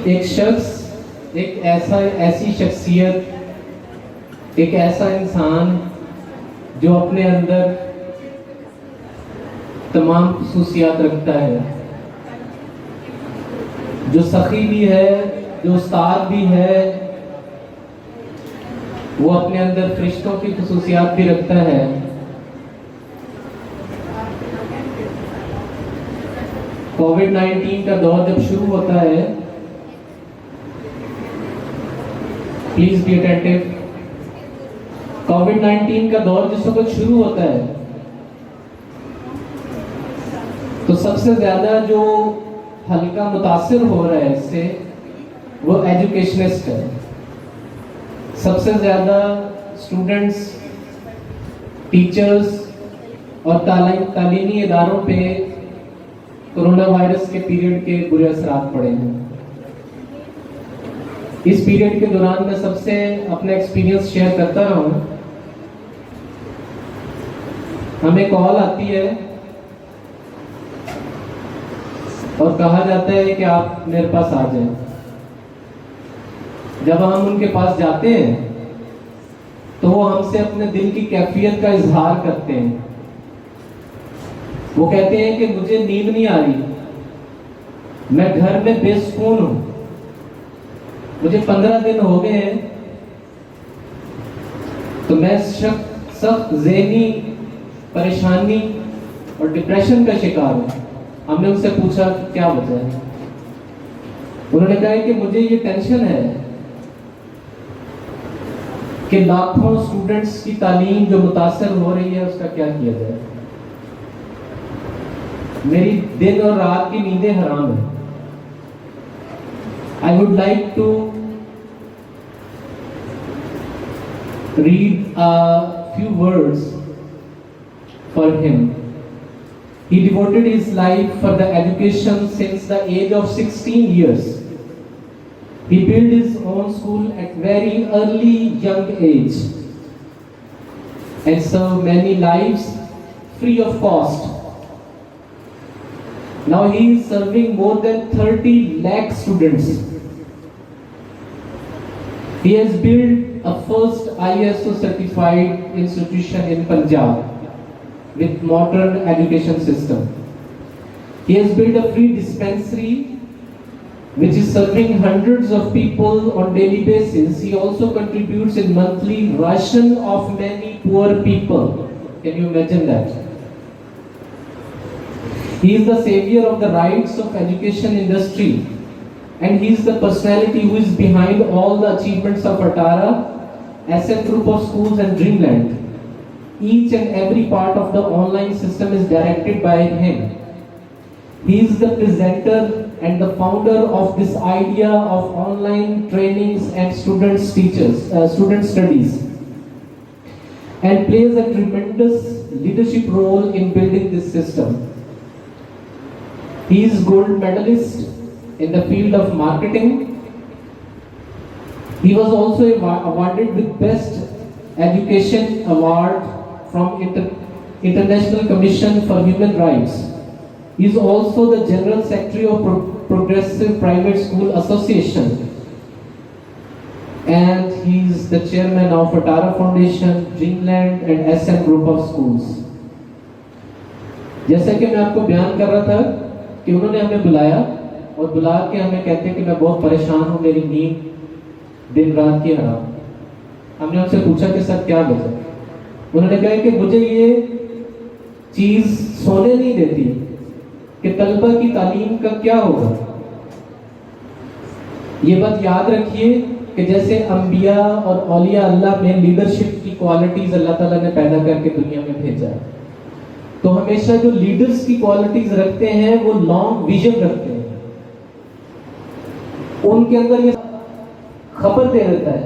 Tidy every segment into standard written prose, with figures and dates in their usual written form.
एक शख्स, ऐसी शख्सियत, एक ऐसा इंसान जो अपने अंदर तमाम खसूसियात रखता है, जो सखी भी है, जो उस्ताद भी है, वो अपने अंदर फरिश्तों की खसूसियात भी रखता है। कोविड-19 का दौर जब शुरू होता है, प्लीज बी अटेंटिव। कोविड-19 का दौर जिस वक्त शुरू होता है तो सबसे ज्यादा जो हल्का मुतासिर हो रहा है इससे वो एजुकेशनिस्ट है। सबसे ज्यादा स्टूडेंट्स, टीचर्स और तालीमी इदारों पे कोरोना वायरस के पीरियड के बुरे असरात पड़े हैं। इस पीरियड के दौरान मैं सबसे अपना एक्सपीरियंस शेयर करता रहा हूं। हमें कॉल आती है और कहा जाता है कि आप मेरे पास आ जाएं। जब हम उनके पास जाते हैं तो वो हमसे अपने दिल की कैफियत का इजहार करते हैं। वो कहते हैं कि मुझे नींद नहीं आ रही, मैं घर में बेसुकून हूं, मुझे 15 दिन हो गए हैं, तो मैं सख्त ज़हनी परेशानी और डिप्रेशन का शिकार हूं। हमने उनसे पूछा कि क्या वजह है। उन्होंने कहा कि मुझे ये टेंशन है कि लाखों स्टूडेंट्स की तालीम जो मुतासर हो रही है उसका क्या किया जाए। मेरी दिन और रात की नींदें हराम है। I would like to read a few words for him. He devoted his life for the education since the age of 16 years. He built his own school at very early young age and served many lives free of cost. Now he is serving more than 30 lakh students. He has built a first ISO certified institution in Punjab with modern education system. He has built a free dispensary which is serving hundreds of people on daily basis. He also contributes in monthly ration of many poor people. Can you imagine that? He is the savior of the rights of education industry, and he is the personality who is behind all the achievements of Atara, SM Group of Schools and Dreamland. Each and every part of the online system is directed by him. He is the presenter and the founder of this idea of online trainings and student studies, and plays a tremendous leadership role in building this system. He is gold medalist in the field of marketing. He was also awarded with Best Education Award from International Commission for Human Rights. He is also the General Secretary of Progressive Private School Association, and he is the chairman of Atara Foundation, Dreamland and SM Group of Schools. जैसा कि मैं आपको बयान कर रहा था कि उन्होंने हमें बुलाया और बुला के हमें कहते हैं कि मैं बहुत परेशान हूँ, मेरी नींद दिन रात की हराम। हमने उनसे पूछा कि सर क्या वजह। उन्होंने कहा कि मुझे ये चीज सोने नहीं देती कि तलबा की तालीम का क्या होगा। ये बात याद रखिए कि जैसे अंबिया और औलिया अल्लाह में लीडरशिप की क्वालिटीज अल्लाह ताला ने पैदा करके दुनिया में भेजा है, तो हमेशा जो लीडर्स की क्वालिटीज रखते हैं वो लॉन्ग विजन रखते हैं। उनके अंदर ये खबर दे देता है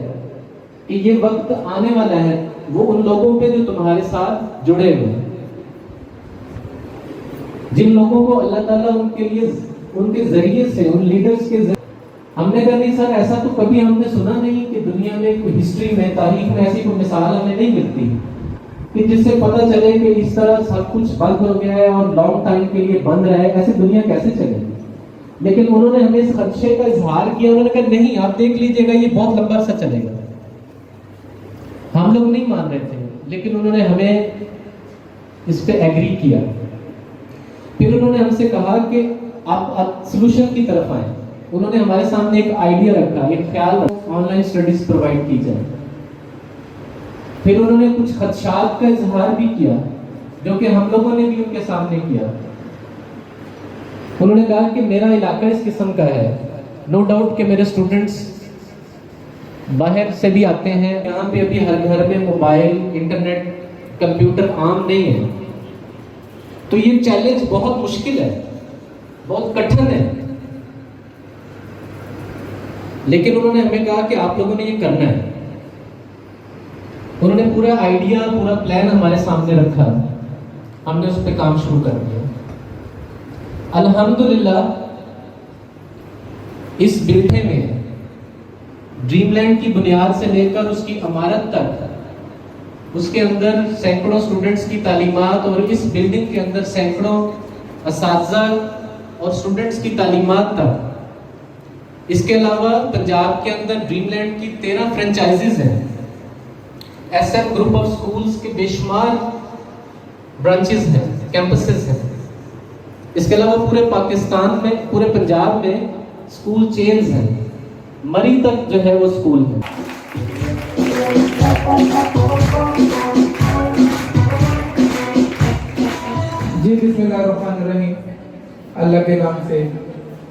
कि ये वक्त आने वाला है, वो उन लोगों पे जो तुम्हारे साथ जुड़े हुए हैं, जिन लोगों को अल्लाह ताला उनके लिए उनके जरिए से, उन लीडर्स के जरिए। हमने कहा नहीं सर, ऐसा तो कभी हमने सुना नहीं कि दुनिया में कोई हिस्ट्री में, तारीख में ऐसी कोई मिसाल हमें नहीं मिलती कि जिससे पता चले कि इस तरह सब कुछ बंद हो गया है और लॉन्ग टाइम के लिए बंद रहा है। ऐसे दुनिया कैसे चलेगी? लेकिन उन्होंने हमें इस खदशे का इजहार किया। उन्होंने कहा नहीं, आप देख लीजिएगा, ये बहुत लंबा सा चलेगा। हम लोग नहीं मान रहे थे, लेकिन उन्होंने हमें इस पे एग्री किया। फिर उन्होंने हमसे कहा कि आप सॉल्यूशन की तरफ आए। उन्होंने हमारे सामने एक आइडिया रखा, एक ख्याल रखा, ऑनलाइन स्टडीज प्रोवाइड की जाए। फिर उन्होंने कुछ खदशात का इजहार भी किया, जो कि हम लोगों ने भी उनके सामने किया। उन्होंने कहा कि मेरा इलाका इस किस्म का है, नो डाउट कि मेरे स्टूडेंट्स बाहर से भी आते हैं, यहाँ पे अभी हर घर में मोबाइल, इंटरनेट, कंप्यूटर आम नहीं है, तो ये चैलेंज बहुत मुश्किल है, बहुत कठिन है। लेकिन उन्होंने हमें कहा कि आप लोगों ने ये करना है। उन्होंने पूरा आइडिया, पूरा प्लान हमारे सामने रखा, हमने उस पर काम शुरू कर दिया। अल्हम्दुलिल्लाह, इस बिल्डिंग में ड्रीमलैंड की बुनियाद से लेकर उसकी इमारत तक, उसके अंदर सैकड़ों स्टूडेंट्स की तालीमात, और इस बिल्डिंग के अंदर सैकड़ों असातिज़ा और स्टूडेंट्स की तालीमात तक। इसके अलावा पंजाब के अंदर ड्रीमलैंड की 13 फ्रेंचाइजीज हैं। एसएफ ग्रुप ऑफ स्कूल्स के बेशुमार ब्रांचेस हैं, कैंपसेस हैं। इसके अलावा पूरे पाकिस्तान में, पूरे पंजाब में स्कूल चेन्स हैं। मरी तक जो है वो स्कूल है। जी बिस्मिल्लाहिर्रहमानिर्रहीम। अल्लाह के नाम से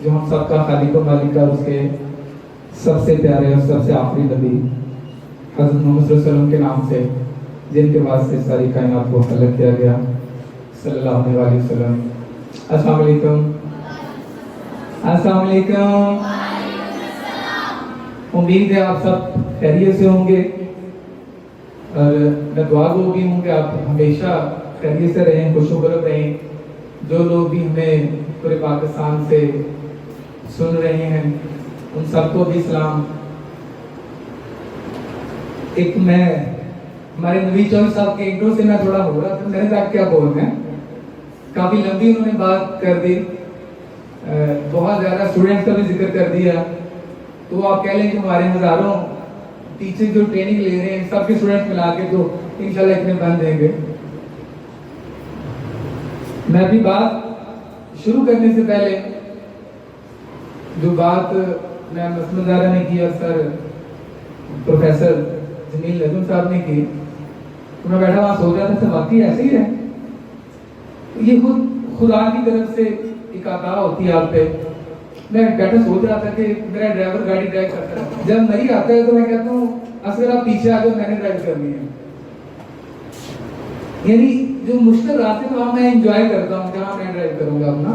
जो हम सबका खालिक और मालिक और उसके सबसे प्यारे और सबसे आखिरी नबी हज़रत मोहम्मद सल्लल्लाहु अलैहि वसल्लम के नाम से, जिनके वास्ते सारी कायनात को खलक किया गया, सल्लल्लाहु अलैहि वसल्लम। अस्सलाम वालेकुम। अस्सलाम वालेकुम। उम्मीद है आप सब खैरियत से होंगे, और मैं दुआ गो भी हूँ कि आप हमेशा खैरियत से रहें, खुशखबरत रहें। जो लोग भी हमें पूरे पाकिस्तान से सुन रहे हैं, उन सबको भी सलाम। एक मैं हमारे नबी चौधरी साहब के इंट्रो से मैं थोड़ा हो रहा था, मेरे साथ क्या बोलना है, काफ़ी लंबी उन्होंने बात कर दी, बहुत ज़्यादा स्टूडेंट्स का भी जिक्र कर दिया। तो आप कह लें कि हमारे हज़ारों टीचर जो ट्रेनिंग ले रहे हैं, सबके स्टूडेंट्स मिला के तो इंशाल्लाह इतने बन देंगे। मैं भी बात शुरू करने से पहले जो बात मैं मसमदारा ने की और सर प्रोफेसर जमील नजम साहब ने की, तो मैं बैठा वहाँ सोच रहा था, वाकई ऐसे ही है। ये खुदा की तरफ से एक अता होती है आप पे। मैं बैठा सोच रहा था कि मेरा ड्राइवर गाड़ी ड्राइव करता है, जब नहीं आता है तो मैं कहता हूँ असल आप पीछे आ जाओ, मैंने ड्राइव करनी है। यानी जो मुश्किल रास्ते तो मैं एंजॉय करता हूँ, जहाँ मैं ड्राइव करूंगा अपना।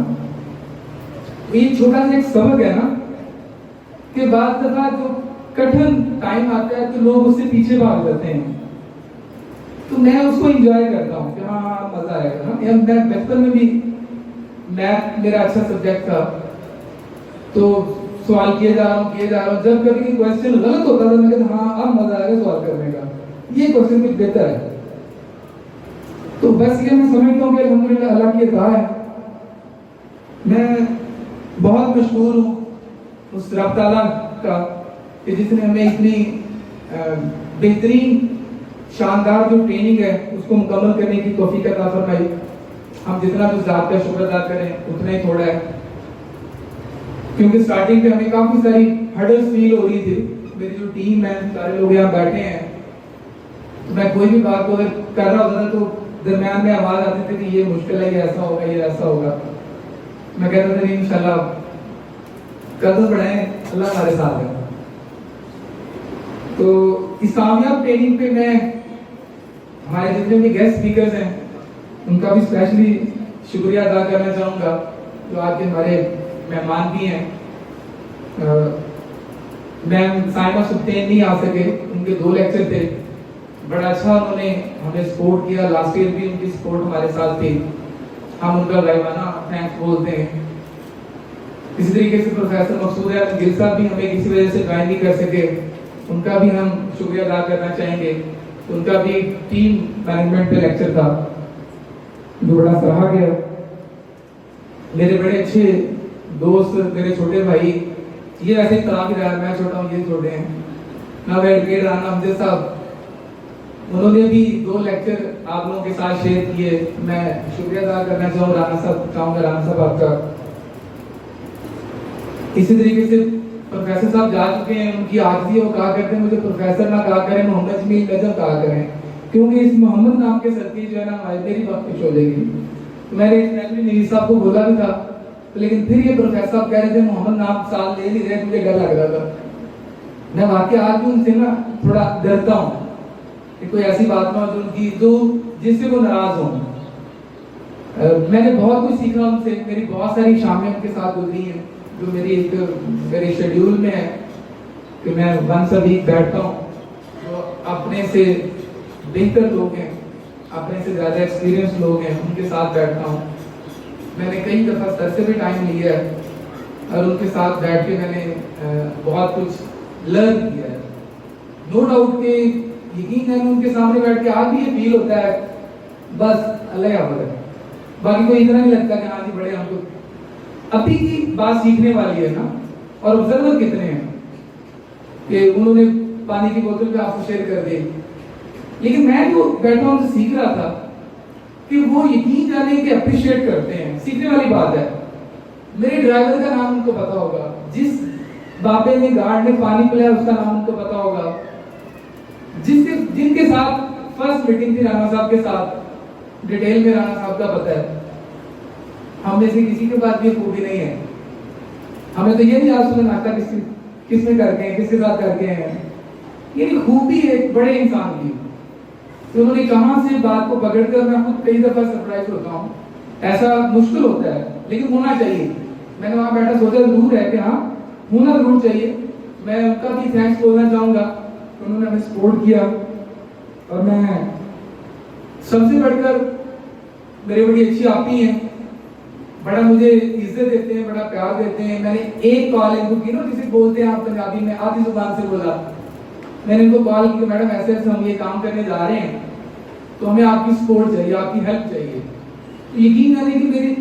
ये छोटा सा एक सबक है ना, कि बाद दफा जो कठिन टाइम आता है तो लोग उससे पीछे भाग जाते हैं, तो मैं उसको एंजॉय करता हूँ कि हाँ मजा आएगा ना। मैं बचपन में भी मैथ मेरा अच्छा सब्जेक्ट था, तो सवाल किए जा रहा हूँ, जब कभी क्वेश्चन गलत होता था मैं कहता हाँ अब मजा आएगा सवाल करने का, ये क्वेश्चन कुछ बेहतर है। तो बस ये मैं समझता हूँ कि अल्हम्दुलिल्लाह अल्लाह की अता है। मैं बहुत मशहूर हूँ उस रब ताला का कि जिसने हमें इतनी बेहतरीन शानदार जो ट्रेनिंग है उसको मुकम्मल करने की तौफीक अता फरमाई। हम जितना भी ज़ात का शुक्र अदा करें उतना ही थोड़ा है, क्योंकि स्टार्टिंग पे हमें काफ़ी सारी हर्डल्स फील हो रही थी। मेरी जो टीम है, सारे लोग यहाँ बैठे हैं, तो मैं कोई भी बात को अगर कर रहा होता था तो दरम्यान में आवाज़ आती थी कि ये मुश्किल है, ये ऐसा होगा, ये ऐसा होगा। मैं कहता था नहीं इंशाल्लाह कदम बढ़ाएं, अल्लाह हमारे साथ है। तो इस कामयाब ट्रेनिंग पे मैं हमारे जितने भी गेस्ट स्पीकर्स हैं उनका भी स्पेशली शुक्रिया अदा करना चाहूँगा, जो आज के हमारे मेहमान भी हैं। मैम साइमा सुल्तान नहीं आ सके, उनके 2 लेक्चर थे, बड़ा अच्छा उन्होंने हमें सपोर्ट किया। लास्ट ईयर भी उनकी सपोर्ट हमारे साथ थी, हम उनका गायबाना थैंक्स बोलते हैं। इसी तरीके से प्रोफेसर मकसूद अहमद गिल साहब भी हमें किसी वजह से ज्वाइन नहीं कर सके, उनका भी हम शुक्रिया अदा करना चाहेंगे। उनका भी टीम मैनेजमेंट पे लेक्चर था जो बड़ा सराहा गया। मेरे बड़े अच्छे दोस्त, मेरे छोटे भाई, ये ऐसे ही तलाक रहा है, मैं छोटा हूँ ये छोटे हैं, ना एडवोकेट राना अमजद साहब, उन्होंने भी 2 लेक्चर आप लोगों के साथ शेयर किए। मैं शुक्रिया अदा करना चाहूँगा राना साहब आपका। इसी तरीके से प्रोफेसर साहब जा चुके हैं, उनकी आखिरी वो कहा करते हैं मुझे प्रोफेसर ना कहा करें, मोहम्मद जमील नजम कहा करें, क्योंकि इस मोहम्मद नाम के सदके जो है ना मेरी बात कुछ हो जाएगी। तो मैंने एक्चुअली नवीद साहब को बोला भी था, तो लेकिन फिर ये प्रोफेसर साहब कह रहे थे मोहम्मद नाम साल ले नहीं रहे, मुझे डर लग रहा था। मैं वाकई आज भी उनसे ना थोड़ा डरता हूँ कि कोई ऐसी बात ना हो जो उनकी जो जिससे वो नाराज हो। मैंने बहुत कुछ सीखा उनसे, मेरी बहुत सारी शामें उनके साथ गुजरी हैं, जो मेरे शेड्यूल में है कि मैं वंस अ वीक बैठता हूँ, जो अपने से बेहतर लोग हैं, अपने से ज़्यादा एक्सपीरियंस लोग हैं, उनके साथ बैठता हूँ। मैंने कई दफ़ा सर से भी टाइम लिया है और उनके साथ बैठ के मैंने बहुत कुछ लर्न किया है। नो डाउट के यकीन है उनके सामने बैठ के आज भी ये फील होता है बस अल्लाह या है, बाकी कोई इतना नहीं लगता कि हाँ जी बड़े हमको अभी की बात सीखने वाली है ना। और ऑब्जर्वर कितने हैं कि उन्होंने पानी की बोतल पे आपको शेयर कर दी, लेकिन मैं जो बैठा उनसे सीख रहा था कि वो यकीन जाने के अप्रिशिएट करते हैं, सीखने वाली बात है। मेरे ड्राइवर का नाम उनको पता होगा, जिस बाबे ने गार्ड ने पानी पिलाया उसका नाम उनको पता होगा, जिनके साथ फर्स्ट मीटिंग थी राणा साहब के साथ, डिटेल में राणा साहब का पता है। हम में से किसी के पास भी खूबी नहीं है, हमें तो ये नहीं आज सुना नाश्ता किसमें करके हैं, किसके साथ करके हैं। ये खूबी है एक बड़े इंसान की, तो उन्होंने कहां से बात को पकड़कर, मैं खुद कई दफा सरप्राइज होता हूँ। ऐसा मुश्किल होता है लेकिन होना चाहिए। मैंने वहां बैठा सोचा जरूर है कि हाँ होना जरूर चाहिए। मैं उनका भी थैंक्स बोलना चाहूंगा, उन्होंने हमें सपोर्ट किया। और मैं सबसे बढ़कर मेरे बड़ी अच्छी आपी हैं, बड़ा मुझे इज्जत देते हैं, बड़ा प्यार देते हैं। मैंने एक कॉल इनको की ना, जिसे बोलते हैं आप पंजाबी में, आधी जुबान से बोला। मैंने इनको कॉल की मैडम ऐसे ऐसे हम ये काम करने जा रहे हैं, तो हमें आपकी सपोर्ट चाहिए, आपकी हेल्प चाहिए। तो यकीन करें कि मेरी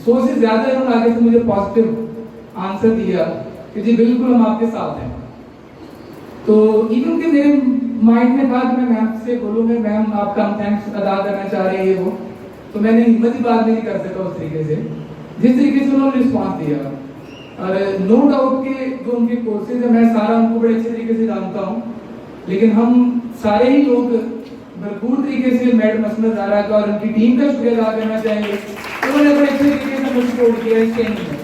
सोच से ज्यादा इन्होंने आगे से मुझे पॉजिटिव आंसर दिया कि जी बिल्कुल हम आपके साथ हैं। तो इवन के मेरे माइंड में था कि मैं मैम से बोलूँगा मैम आपका हम थैंक्स अदा करना चाह रहे हैं ये वो, तो मैंने हिम्मत ही बात नहीं कर सका उस तरीके से, जिस तरीके से उन्होंने रिस्पॉन्स दिया। और नो डाउट के जो उनके कोर्सेज है मैं सारा उनको बड़े अच्छे तरीके से जानता हूँ, लेकिन हम सारे ही लोग भरपूर तरीके से मैडम असमत ज़ारा का और उनकी टीम का शुक्रिया अदा करना चाहेंगे। उन्होंने बड़े अच्छे तरीके से मुझे सपोर्ट किया इस ट्रेनिंग में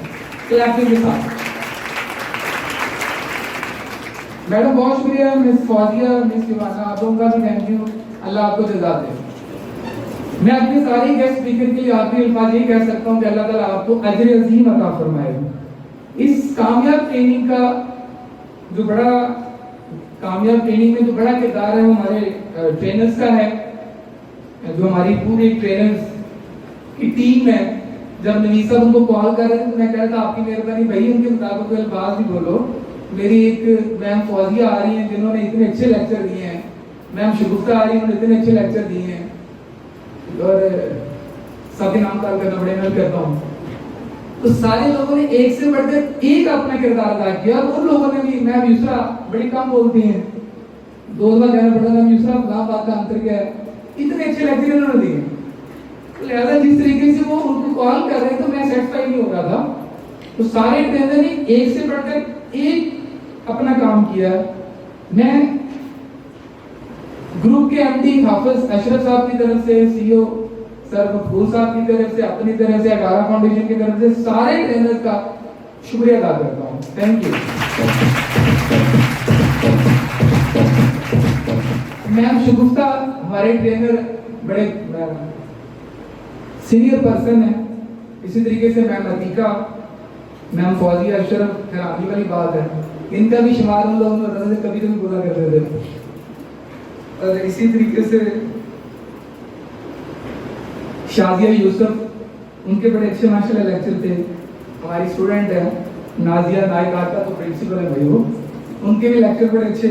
क्लासेस के साथ। मैडम बहुत शुक्रिया, मिस फौजिया, मिस शिवाना, आप लोगों का भी थैंक यू, अल्लाह आपको जज़ा दे। मैं अपने सारे गेस्ट स्पीकर के लिए आखिरी अल्फाज यही कह सकता हूँ कि अल्लाह ताला आपको अजर अजीम अता फरमाए। इस कामयाब ट्रेनिंग का जो बड़ा कामयाब ट्रेनिंग में जो बड़ा किरदार है वो हमारे ट्रेनर्स का है, जो हमारी पूरी ट्रेनर्स की टीम है। जब नवीद साहब उनको कॉल कर रहे थे तो मैं कह रहा था आपकी मेहरबानी भाई उनके मुताबिक कोई अल्फाज भी बोलो। मेरी एक मैम फौजिया आ रही हैं जिन्होंने इतने अच्छे लेक्चर दिए हैं, मैम शगुफ्ता आ रही है उन्होंने इतने अच्छे लेक्चर दिए हैं, और सबके नाम कॉल करना बड़े मैं करता हूँ। तो सारे लोगों ने एक से बढ़कर एक अपना किरदार अदा किया। और उन लोगों ने भी, मैम यूसरा बड़ी कम बोलती हैं, 2 बार कहना पड़ता मैम यूसरा बात का अंतर क्या है, इतने अच्छे लेक्चर उन्होंने दिए। तो लिहाजा जिस तरीके से वो उनको कॉल कर रहे थे तो मैं सेटिस्फाई नहीं हो रहा था। तो सारे ट्रेनर ने एक से बढ़कर एक अपना काम किया। मैं ग्रुप के एमडी हाफिज अशरफ साहब की तरफ से, सीईओ सर मकबूल साहब की तरफ से, अपनी तरफ से, अटारा फाउंडेशन की तरफ से सारे ट्रेनर्स का शुक्रिया अदा करता हूँ। Thank you. मैम शगुफ्ता हमारे ट्रेनर बड़े सीनियर पर्सन है। इसी तरीके से मैम अतीका, मैम फौजिया, अशरफ, हैरानी वाली बात है इनका भी शुमार उन लोगों ने कभी कभी बोला करते थे। और इसी तरीके से शाजिया यूसुफ, उनके बड़े अच्छे माशाल्लाह लेक्चर थे। हमारी स्टूडेंट है नाजिया नायक आका, तो प्रिंसिपल है भाई वो, उनके भी लेक्चर बड़े अच्छे।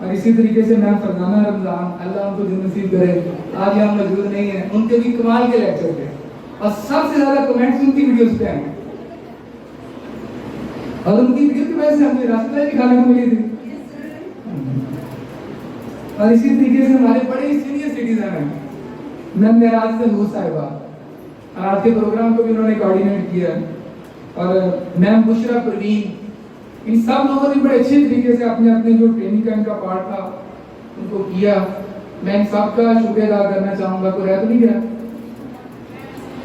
और इसी तरीके से मैम फरजाना रमजान, अल्लाह उनको जिंदगी नसीब करे, आज यहाँ मौजूद नहीं है, उनके भी कमाल के लेक्चर थे। और सबसे ज्यादा कमेंट्स उनकी वीडियोस पे आए। और उनकी वीडियो की वजह से हमें रास्ता भी खाने को मिली थी। और इसी तरीके से हमारे बड़े सीनियर सिटीजन हैं, मैम मेराज से नूर साहिबा, आज के प्रोग्राम को भी उन्होंने कोऑर्डिनेट किया, और मैम बुशरा परवीन, इन सब लोगों ने बड़े अच्छे तरीके से अपने अपने जो ट्रेनिंग का इनका पार्ट था उनको किया। मैं इन सबका शुक्रिया अदा करना चाहूंगा। कोई रह तो नहीं गया?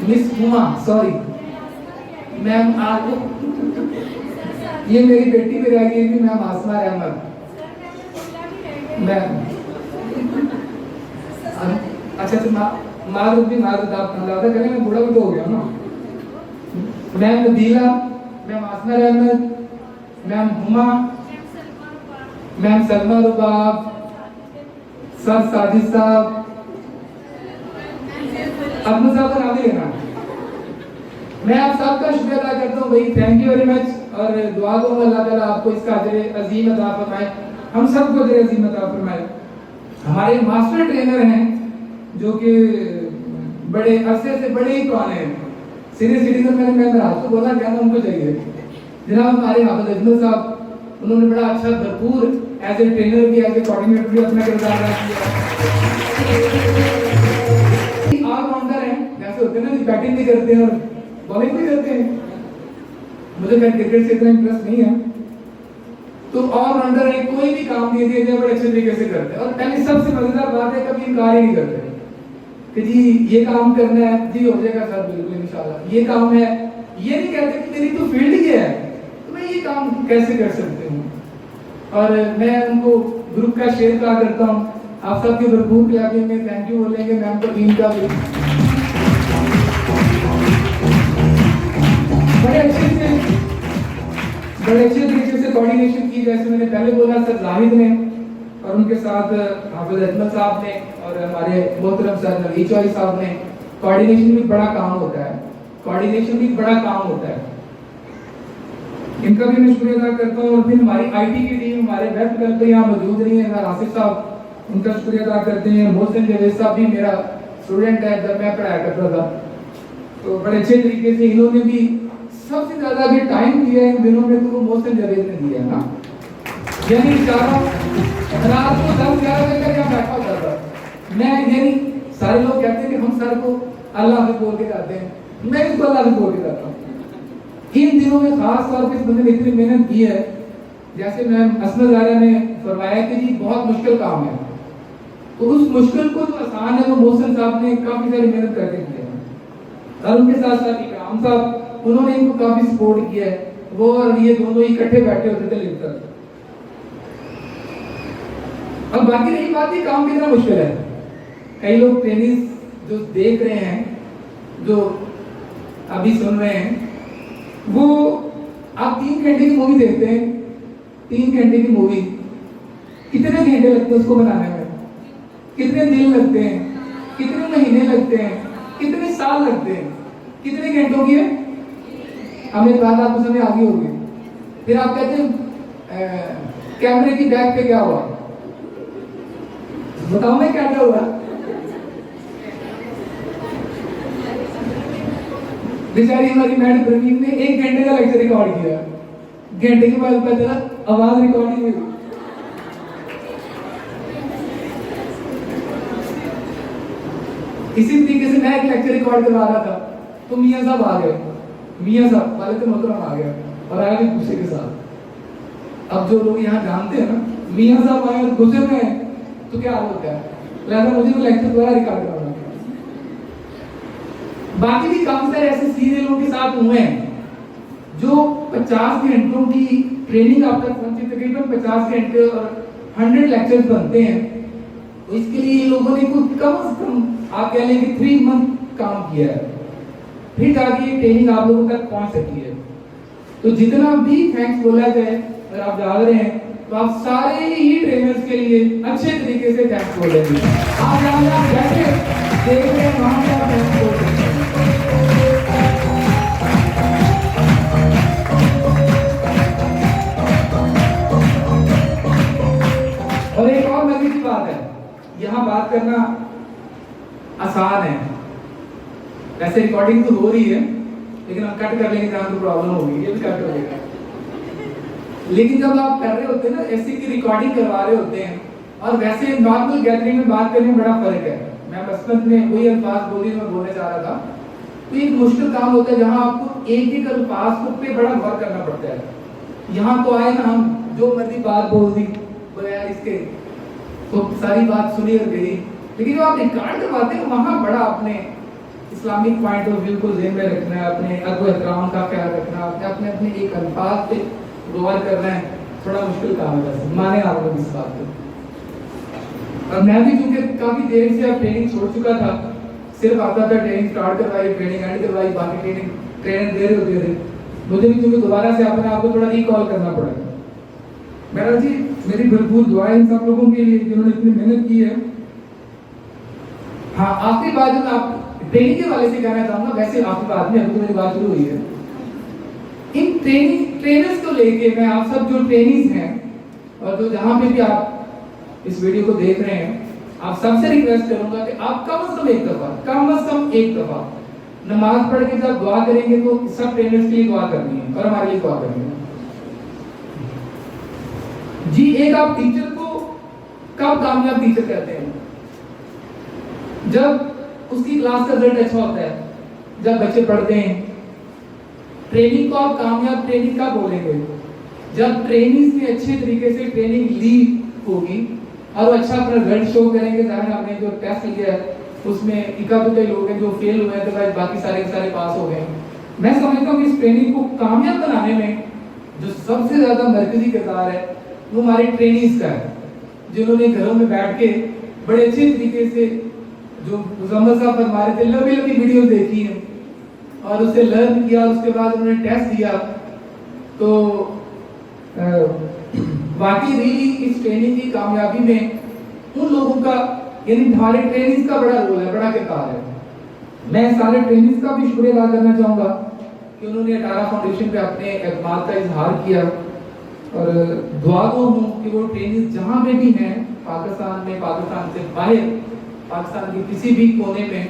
मिस हुमा, सॉरी मैम, आज ये मेरी बेटी भी रह गई थी, मैम आसमा रहमत मैम। अच्छा माजूद आप अंदाजा करें, मैं बूढ़ा भी तो हो गया ना। मैम नदीला, मैम आसमा रहमत, मैम हुमा, मैम सलमा रुबाब, सर साजिद साहब, अब्दुल साहब का नाम ही लेना। मैं आप सबका शुक्रिया अदा करता हूँ भाई, थैंक यू वेरी मच। और दुआ करूँ अल्लाह ताला आपको इसका अजर अजीम अता फरमाए, हम सबको अजर अजीम अता फरमाए। हमारे मास्टर ट्रेनर हैं जो कि बड़े अरसे से बड़े ही पुराने हैं, सीनियर सिटीजन। मैंने रात को बोला क्या उनको चाहिए, जनाब हमारे हाफिज अजमल साहब, उन्होंने बड़ा अच्छा भरपूर एज ए ट्रेनर भी, एज ए कोऑर्डिनेटर भी अपना किरदार अदा किया। ऑलराउंडर हैं, जैसे होते हैं ना, बैटिंग भी करते हैं और बॉलिंग भी करते हैं। मुझे क्रिकेट से इतना इंटरेस्ट नहीं है, तो ऑलराउंडर है, कोई भी काम दे दिया जाए बड़े अच्छे तरीके से करते हैं। और पहले सबसे मजेदार बात है, कभी इनकार ही नहीं करते कि जी ये काम करना है, जी हो जाएगा सर, बिल्कुल इंशाल्लाह ये काम है। ये नहीं कहते कि मेरी तो फील्ड ही है, तो मैं ये काम कैसे कर सकती हूँ। और मैं उनको ग्रुप का शेयर कहा करता हूँ, आप सबके भरपूर क्लैपिंग में थैंक यू बोलेंगे मैम को, टीम का भी बड़े अच्छे तरीके से कोऑर्डिनेशन की। जैसे मैंने पहले बोला, सर जाहिद ने और उनके साथ हाफिज अजमल साहब ने और हमारे मोहतरम सर नवी चौधरी साहब ने, कोऑर्डिनेशन भी बड़ा काम होता है, कोऑर्डिनेशन भी बड़ा काम होता है। इनका भी मैं शुक्रिया अदा करता हूँ। और फिर हमारी आईटी की टीम, हमारे वेब क्लब पे यहाँ मौजूद नहीं है, आसिफ साहब, उनका शुक्रिया अदा करते हैं। मोहसिन जवेद साहब भी मेरा स्टूडेंट है, जब मैं पढ़ाया करता था, तो बड़े अच्छे तरीके से इन्होंने भी सबसे ज्यादा भी टाइम दिया है इन दिनों में, तो वो मोहसिन जवेद ने दिया ना। यानी रात को 10-11 बजे तक यहाँ बैठा होता था मैं। यानी सारे लोग कहते हैं कि हम सर को अल्लाह से बोल के जाते हैं, मैं इसको अल्लाह से बोल के जाता हूँ। इन दिनों में खास तौर पे इस बंदे ने इतनी मेहनत की है, जैसे मैम असमत ज़ारा ने फरमाया कि जी बहुत मुश्किल काम है, तो उस मुश्किल को जो आसान है वो मोहसिन साहब ने काफी सारी मेहनत करके किया है। और उनके साथ साथ इकराम साहब, उन्होंने इनको काफी सपोर्ट किया है। वो और ये दोनों इकट्ठे बैठे होते थे लिखकर। अब बाकी रही बात, ये काम कितना मुश्किल है। कई लोग ट्रेनिंग जो देख रहे हैं, जो अभी सुन रहे हैं, वो आप 3 घंटे की मूवी देखते हैं, 3 घंटे की मूवी कितने घंटे लगते हैं उसको बनाने में, कितने दिन लगते हैं, कितने महीने लगते हैं, कितने साल लगते हैं, कितने घंटों की है, हमें बात आपको समझ आ गई होगी। फिर आप कहते हैं कैमरे की बैक पे क्या हुआ, बताओ मैं क्या क्या हुआ। बेचारी हमारी मैडम प्रवीण ने 1 घंटे का लेक्चर रिकॉर्ड किया, घंटे के बाद पता चला आवाज रिकॉर्डिंग हुई। इसी तरीके से मैं एक लेक्चर रिकॉर्ड करवा रहा था, तो मियां साहब आ गए, मियां साहब वाले तो मोहतरम आ गया और आया भी गुस्से के साथ। अब जो लोग यहाँ जानते हैं ना, मियां साहब आए और गुस्से में तो क्या हाल होता है, लिहाजा मुझे वो लेक्चर दोबारा रिकॉर्ड करवाना। बाकी भी काफी सारे ऐसे सीरियलों के साथ हुए हैं जो 50 घंटों की ट्रेनिंग आप तक पहुंची, तकरीबन 50 घंटे और 100 लेक्चर्स बनते हैं। तो इसके लिए इन लोगों ने कुछ कम से कम आप कह लें कि 3 मंथ काम किया है, फिर जाके ये ट्रेनिंग आप लोगों तक पहुंच सकी है। तो जितना भी थैंक्स बोला जाए, अगर आप जा रहे हैं तो आप सारे ही ट्रेनर्स के लिए अच्छे तरीके से थैंक्स बोलेंगे। आप जहाँ बैठे देख रहे हैं वहां से आप थैंक्स बोल सकते हैं। और एक और मजे की बात है, यहाँ बात करना आसान है, वैसे रिकॉर्डिंग तो हो रही है, लेकिन हम कट कर लेंगे जहाँ तो प्रॉब्लम होगी, ये भी कट हो जाएगा। लेकिन जब आप कर रहे होते हैं ना, ऐसे की रिकॉर्डिंग करवा रहे होते हैं और वैसे नॉर्मल गैदरिंग में बात करने में बड़ा फर्क है। मैं बचपन में वही अल्फाज बोली मैं बोलने जा रहा था। तो एक मुश्किल काम होता है जहां आपको एक एक अल्फाज को पे बड़ा गौर करना पड़ता है। यहाँ तो आए ना, हम जो मर्जी बात बोल दी, बोले यार इसके तो सारी बात सुनी और गई। लेकिन जो आप रिकॉर्ड करवाते हैं वहां बड़ा अपने इस्लामिक पॉइंट ऑफ व्यू को ज़हन में रखना है, अपने अदब एहतराम का ख्याल रखना है, अपने अपने एक अल्फाज पे गौर करना है। थोड़ा मुश्किल काम है, वैसे माने आप लोग इस बात को। और मैं भी चूंकि काफी देर से अब ट्रेनिंग छोड़ चुका था, सिर्फ आता था ट्रेनिंग स्टार्ट करवाई, ट्रेनिंग एंड करवाई, बाकी ट्रेनिंग ट्रेनर दे रहे होते थे। मुझे भी चूंकि दोबारा से अपने आप को थोड़ा रिकॉल करना पड़ेगा। मेरा जी मेरी भरपूर दुआएं इन सब लोगों के लिए जिन्होंने इतनी मेहनत की है। हाँ, आखिरी बात जो मैं आप ट्रेनिंग के वाले से कहना चाहूंगा, वैसे आखिरी बात में अभी तो मेरी बात शुरू हुई है। इन ट्रेनर्स को लेके मैं आप सब जो ट्रेनिंग्स हैं और जो जहां पे भी आप इस वीडियो को देख रहे हैं, आप सबसे रिक्वेस्ट करूंगा कि आप कम से कम एक दफा नमाज पढ़ के जब दुआ करेंगे तो सब ट्रेनर्स के लिए दुआ करनी है और हमारे लिए दुआ करनी है। जी, एक आप टीचर को कब कामयाब टीचर कहते हैं? जब उसकी क्लास का रिजल्ट अच्छा होता है, जब बच्चे पढ़ते हैं। ट्रेनिंग को आप कामयाब ट्रेनिंग कब बोलेंगे? जब ट्रेनिंग में अच्छे तरीके से ट्रेनिंग ली होगी और अच्छा अपना रिजल्ट शो करेंगे। जाहिर आपने जो टेस्ट लिया है उसमें इक्का-दुक्का लोग हैं जो फेल हुए हैं, तो भाई बाकी सारे के सारे पास हो गए। मैं समझता हूँ इस ट्रेनिंग को कामयाब बनाने में जो सबसे ज्यादा मरकजी किरदार है वो हमारे ट्रेनिंग्स का है, जिन्होंने घरों में बैठ के बड़े अच्छे तरीके से जो मुजम्मिल साहब फरमा रहे थे, लंबी लंबी वीडियो देखी है और उसे लर्न किया, उसके बाद उन्होंने टेस्ट दिया। तो वाकई रियली इस ट्रेनिंग की कामयाबी में उन लोगों का, यानी हमारे ट्रेनिंग्स का बड़ा रोल है, बड़ा किरदार है। मैं सारे ट्रेनिंग्स का भी शुक्रिया अदा करना चाहूँगा कि उन्होंने अटारा फाउंडेशन पे अपने एतमाद का इजहार किया और दुआ गो हूँ कि वो ट्रेनिंग्स जहाँ पे भी हैं पाकिस्तान में, पाकिस्तान से बाहर, पाकिस्तान के किसी भी कोने में,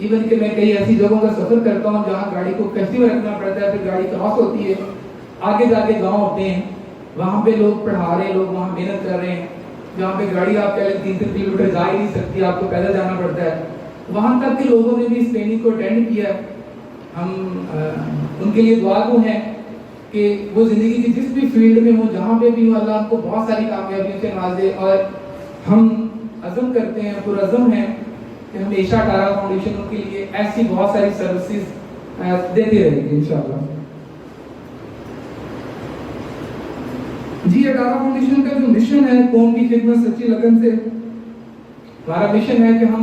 इवन कि मैं कई ऐसी जगहों का सफर करता हूँ जहाँ गाड़ी को कश्ती में रखना पड़ता है, फिर गाड़ी क्रॉस होती है, आगे जाके गाँव होते हैं, वहाँ पे लोग पढ़ा रहे हैं, लोग वहाँ मेहनत कर रहे हैं, जहाँ पे गाड़ी आप पहले 3-3 किलोमीटर जा ही नहीं सकती, आपको पैदल जाना पड़ता है। वहाँ तक के लोगों ने भी इस ट्रेनिंग को अटेंड किया। हम उनके लिए दुआ गो हैं कि वो जिंदगी की जिस भी फील्ड में हो, जहाँ पे भी हो, अल्लाह उनको बहुत सारी कामयाबियों से नवाजे। और हम अज़म करते हैं, पुरअज़म हैं कि हमेशा अटारा फाउंडेशन उनके लिए ऐसी बहुत सारी सर्विसेज देते रहेंगे इंशाअल्लाह। जी, अटारा फाउंडेशन का जो मिशन है कौम की खिदमत सच्ची लगन से, हमारा मिशन है कि हम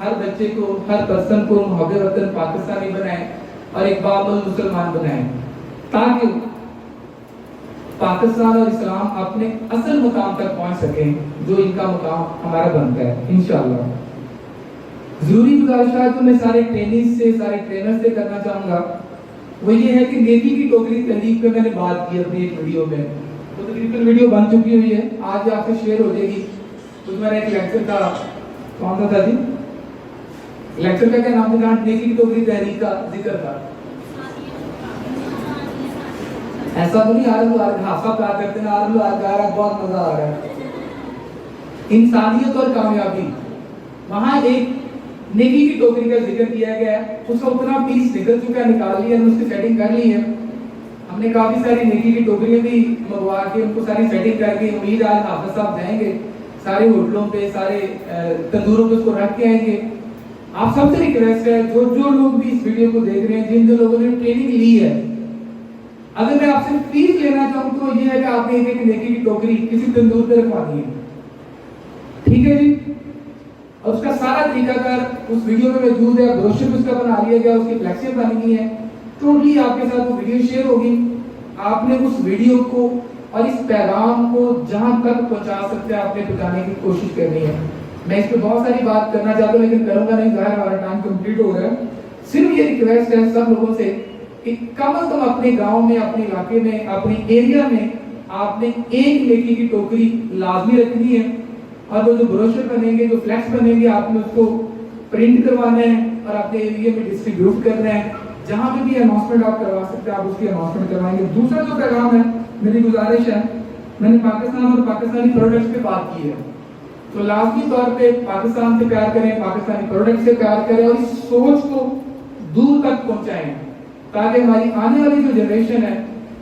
हर बच्चे को, हर पर्सन को मुहब्बत वतन पाकिस्तानी बनाएं और एक बाबुल मुसलमान बनाएं, ताकि पाकिस्तान और इस्लाम अपने असल मुकाम तक पहुंच सकें जो इनका मुकाम हमारा बनता है इंशाअल्लाह। जरूरी गुजारिश जो मैं सारे ट्रेनिंग से, सारे ट्रेनर से करना चाहूँगा वो ये है कि नेकी की टोकरी तहरीक पे मैंने बात की अपनी एक वीडियो में, तो तकरीबन वीडियो बन चुकी हुई है, आज आपसे शेयर हो जाएगी। तो मेरा एक लेक्चर था, कौन सा था जी? लेक्चर का क्या नाम था? नेकी की टोकरी तहरीक का जिक्र था। ऐसा तो नहीं हासा प्यार करते ना, बहुत मजा आ रहा है। इंसानियत और कामयाबी, वहां एक नेकी की टोकरी का जिक्र किया गया है। उसका उतना पीस निकल चुका है, निकाल लिया, उसकी सेटिंग कर ली है। हमने काफी सारी नेकी की टोकरियां भी मंगवा के उनको सारी सेटिंग करके, उम्मीद आज हाफिज साहब जाएंगे सारे होटलों पे, सारे तंदूरों पे उसको रख के आएंगे। आप सबसे रिक्वेस्ट है, जो जो लोग भी इस वीडियो को देख रहे हैं, जिन जो लोगों ने ट्रेनिंग ली है, अगर मैं आपसे फीस लेना चाहूँ तो ये है कि आपने एक नेकी की टोकरी किसी तंदूर पे रखवानी है, ठीक है जी? और उसका सारा तरीकाकार उस वीडियो में मौजूद है, ब्रोशर उसका बना लिया गया, उसकी फ्लेक्सियां बनी गई है, टोटली आपके साथ वो वीडियो शेयर होगी। आपने उस वीडियो को और इस पैगाम को जहां तक पहुंचा सकते हैं आपने पहुंचाने की कोशिश करनी है। मैं इस पे बहुत सारी बात करना चाहता हूँ लेकिन करूंगा नहीं, जाहिर हमारा टाइम कंप्लीट हो रहा है। सिर्फ ये रिक्वेस्ट है सब लोगों से कि कम से कम अपने गांव में, अपने इलाके में, अपने एरिया में आपने एक नेकी की टोकरी लाजमी रखनी है। और वो जो ब्रोशर बनेंगे, जो फ्लैक्स बनेंगे, आपने उसको प्रिंट करवाना है और अपने एरिया में डिस्ट्रीब्यूट करना है। जहां पे भी अनाउंसमेंट आप करवा सकते हैं आप उसकी अनाउंसमेंट करवाएंगे। दूसरा जो पैगाम है मेरी गुजारिश है, मैंने पाकिस्तान और पाकिस्तानी प्रोडक्ट्स पे बात की है, तो लाजमी तौर पे पाकिस्तान से प्यार करें, पाकिस्तानी प्रोडक्ट से प्यार करें और इस सोच को दूर तक पहुंचाएं, ताकि हमारी आने वाली जो जनरेशन है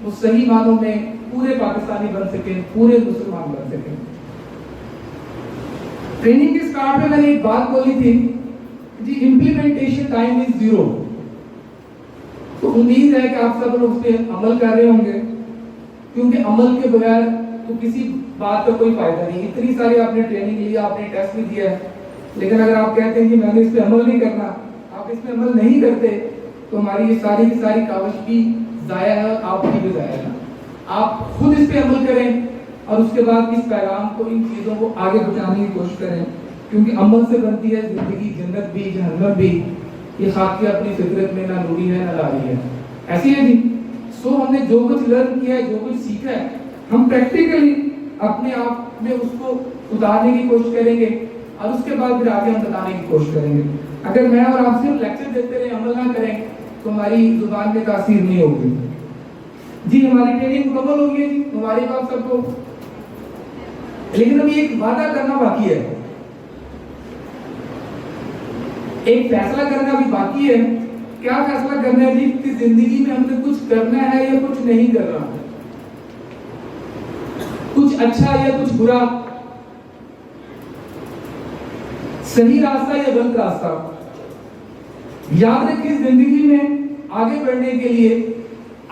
वो सही मानों में पूरे पाकिस्तानी बन सके, पूरे मुसलमान बन सके। ट्रेनिंग के स्टार्ट में मैंने एक बात बोली थी जी, इम्प्लीमेंटेशन टाइम इज 0। तो उम्मीद है कि आप सब लोग उस पर अमल कर रहे होंगे, क्योंकि अमल के बगैर तो किसी बात का कोई फायदा नहीं। इतनी सारी आपने ट्रेनिंग ली, आपने टेस्ट भी दिया है, लेकिन अगर आप कहते हैं कि मैंने इस पे अमल नहीं करना, आप इस पे अमल नहीं करते, तो हमारी ये सारी की सारी काविश भी जाया है, आपकी भी जाया है। आप खुद इस पे अमल करें और उसके बाद इस पैगाम को, इन चीजों को आगे पहुंचाने की कोशिश करें, क्योंकि अमल से बनती है जिंदगी, जन्नत भी जहन्नम भी। ये खाकी अपनी फितरत में ना नूरी है ना लारी है, ऐसी है जी। सो हमने जो कुछ लर्न किया है, जो कुछ सीखा है, हम प्रैक्टिकली अपने आप में उसको उतारने की कोशिश करेंगे और उसके बाद फिर आगे हम बताने की कोशिश करेंगे। अगर मैं और आप सिर्फ लेक्चर देते रहे, अमल ना करें, तो हमारी जुबान में तासीर नहीं होगी जी। हमारी ट्रेनिंग मुकम्मल होगी जी, हमारे बात सबको, लेकिन अभी एक वादा करना बाकी है, एक फैसला करना भी बाकी है। क्या फैसला करना है जी कि जिंदगी में हमने कुछ करना है या कुछ नहीं करना, कुछ अच्छा या कुछ बुरा, सही रास्ता या गलत रास्ता। याद रखिए, जिंदगी में आगे बढ़ने के लिए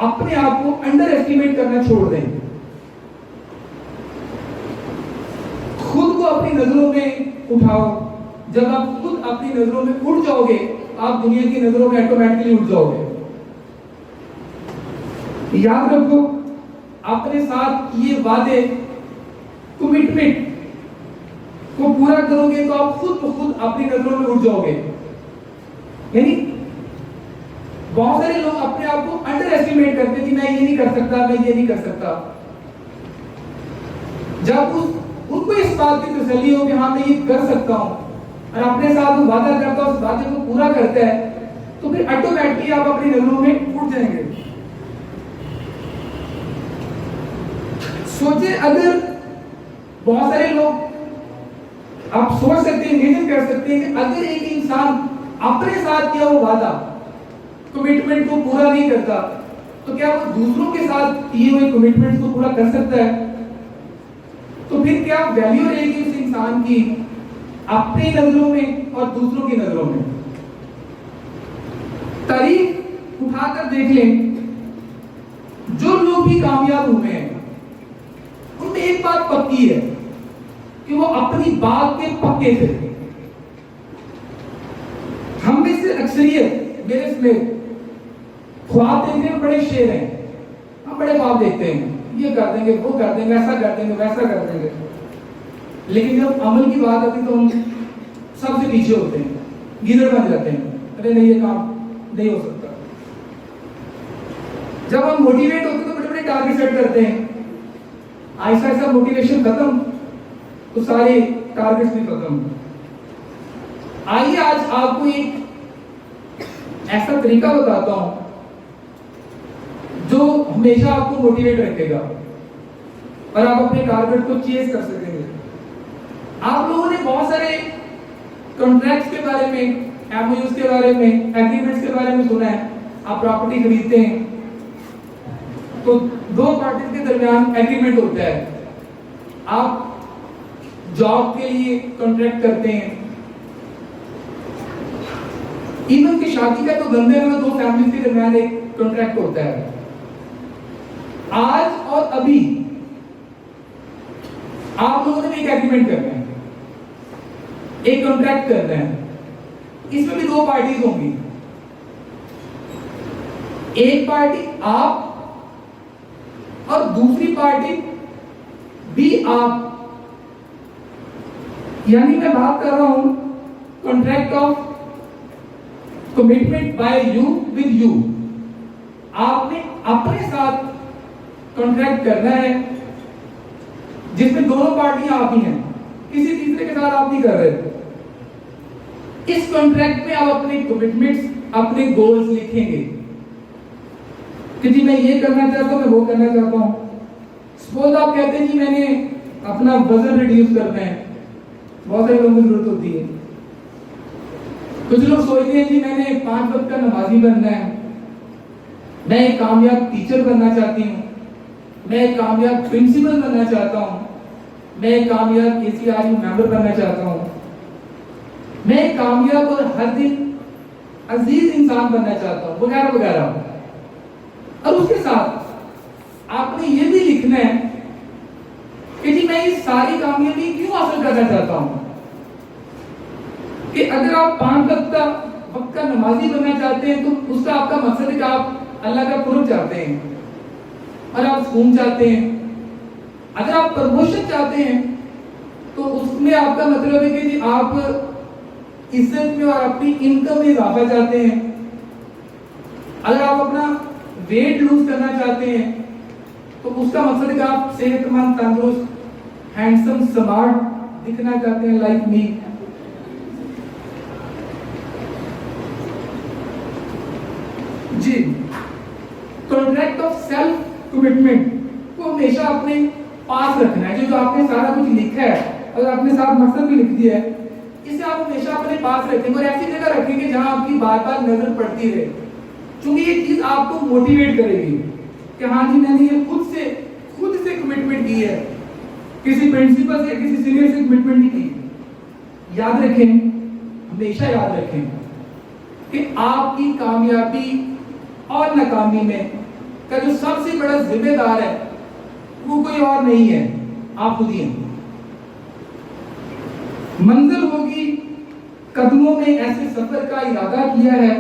अपने आप को अंडर एस्टिमेट करना छोड़ दें। खुद को अपनी नजरों में उठाओ। जब आप खुद अपनी नजरों में उठ जाओगे, आप दुनिया की नजरों में ऑटोमेटिकली उठ जाओगे। याद रखो, अपने साथ ये वादे, कमिटमेंट को पूरा करोगे तो आप खुद ब खुद अपनी नजरों में उठ जाओगे। यानी बहुत सारे लोग अपने आप को अंडर एस्टिमेट करते हैं कि मैं ये नहीं कर सकता, मैं ये नहीं कर सकता। जब उनको इस बात की तसल्ली हो कि हाँ मैं ये कर सकता हूं और अपने साथ वो वादा करता है, उस वादे को पूरा करता है, तो फिर ऑटोमेटिकली आप अपनी नजरों में उठ जाएंगे। सोचे, अगर बहुत सारे लोग, आप सोच सकते हैं, इमेजिन कर सकते हैं कि अगर एक इंसान अपने साथ किया वो वादा, कमिटमेंट को पूरा नहीं करता, तो क्या वो दूसरों के साथ किए हुए कमिटमेंट को पूरा कर सकता है? तो फिर क्या वैल्यू रहेगी उस इंसान की अपनी नजरों में और दूसरों की नजरों में? तारीख उठाकर देख लें, जो लोग भी कामयाब हुए हैं उनमें एक बात पक्की है कि वो अपनी बात के पक्के थे। हम में से अक्सरियत, मेरे समेत, ख्वाब देखने में बड़े शेर हैं। हम बड़े ख्वाब देखते हैं, ये कर देंगे, वो कर देंगे, ऐसा कर देंगे, वैसा कर देंगे, लेकिन जब अमल की बात आती तो हम सबसे पीछे होते हैं, गिरर बन जाते हैं, अरे नहीं ये काम नहीं हो सकता। जब हम मोटिवेट होते हैं तो बड़े बड़े टारगेट सेट करते हैं, ऐसा ऐसा मोटिवेशन खत्म तो सारे टारगेट्स भी खत्म। आइए आज आपको एक ऐसा तरीका बताता हूं जो हमेशा आपको मोटिवेट रखेगा और आप अपने टारगेट को चेज कर सकेंगे। आप लोगों ने बहुत सारे कॉन्ट्रैक्ट्स के बारे में, एमओयूज के बारे में, एग्रीमेंट्स के बारे में सुना है। आप प्रॉपर्टी खरीदते हैं तो दो पार्टीज के दरमियान एग्रीमेंट होता है। आप जॉब के लिए कॉन्ट्रैक्ट करते हैं, इवन की शादी का तो धंधे में दो फैमिली के दरमियान एक कॉन्ट्रैक्ट होता है। आज और अभी आप लोगों ने एक एग्रीमेंट करना है, एक कॉन्ट्रैक्ट करना है। इसमें भी दो पार्टीज होंगी, एक पार्टी आप और दूसरी पार्टी भी आप। यानी मैं बात कर रहा हूं contract of commitment by you with you. आपने अपने साथ कॉन्ट्रैक्ट करना है जिसमें दोनों पार्टियां आप ही हैं, किसी तीसरे के साथ आप नहीं कर रहे। इस कॉन्ट्रैक्ट में आप अपने कमिटमेंट्स, अपने गोल्स लिखेंगे कि जी मैं ये करना चाहता हूं, मैं वो करना चाहता हूं। वो तो आप कहते हैं जी मैंने अपना वजन रिड्यूस करना है, बहुत सारे लोगों को जरूरत होती है। कुछ लोग सोचते हैं जी मैंने 5 वक्त का नमाजी बनना है, मैं एक कामयाब टीचर बनना चाहती हूँ, मैं एक कामयाब प्रिंसिपल बनना चाहता हूँ, मैं एक कामयाब KCRU मेंबर बनना चाहता हूँ, मैं एक कामयाब और हर दिन अजीज इंसान बनना चाहता हूँ, वगैरह वगैरह। और उसके साथ आपने ये भी लिखना है कि जी मैं ये सारी कामयाबी क्यों हासिल करना चाहता हूँ। कि अगर आप 5 वक्त का नमाजी बनना चाहते हैं तो उसका आपका मकसद है कि आप अल्लाह का कुर्ब चाहते हैं और आप सुकून चाहते हैं। अगर आप प्रमोशन चाहते हैं तो उसमें आपका मतलब है कि जी आप इज्जत में और अपनी इनकम में इजाफा चाहते हैं। अगर आप अपना वेट लूज करना चाहते हैं तो उसका मकसद है कि आप सेहतमंद, तंदुरुस्त, हैंडसम, स्मार्ट दिखना चाहते हैं, लाइक मी। जी, कॉन्ट्रैक्ट ऑफ सेल्फ कमिटमेंट को हमेशा अपने पास रखना है। जो आपने सारा कुछ लिखा है और आपने सारा मकसद भी लिख दिया है, इसे आप हमेशा अपने पास रखेंगे और ऐसी जगह रखेंगे जहां आपकी बार बार नजर पड़ती रहे, क्योंकि ये चीज आपको मोटिवेट करेगी कि हाँ जी मैंने ये खुद से कमिटमेंट की है, किसी प्रिंसिपल से, किसी सीनियर से कमिटमेंट नहीं की। याद रखें, हमेशा याद रखें कि आपकी कामयाबी और नाकामी में का जो सबसे बड़ा जिम्मेदार है वो कोई और नहीं है, आप खुद ही हैं। मंजिल होगी कदमों में ऐसे सफर का इरादा किया है,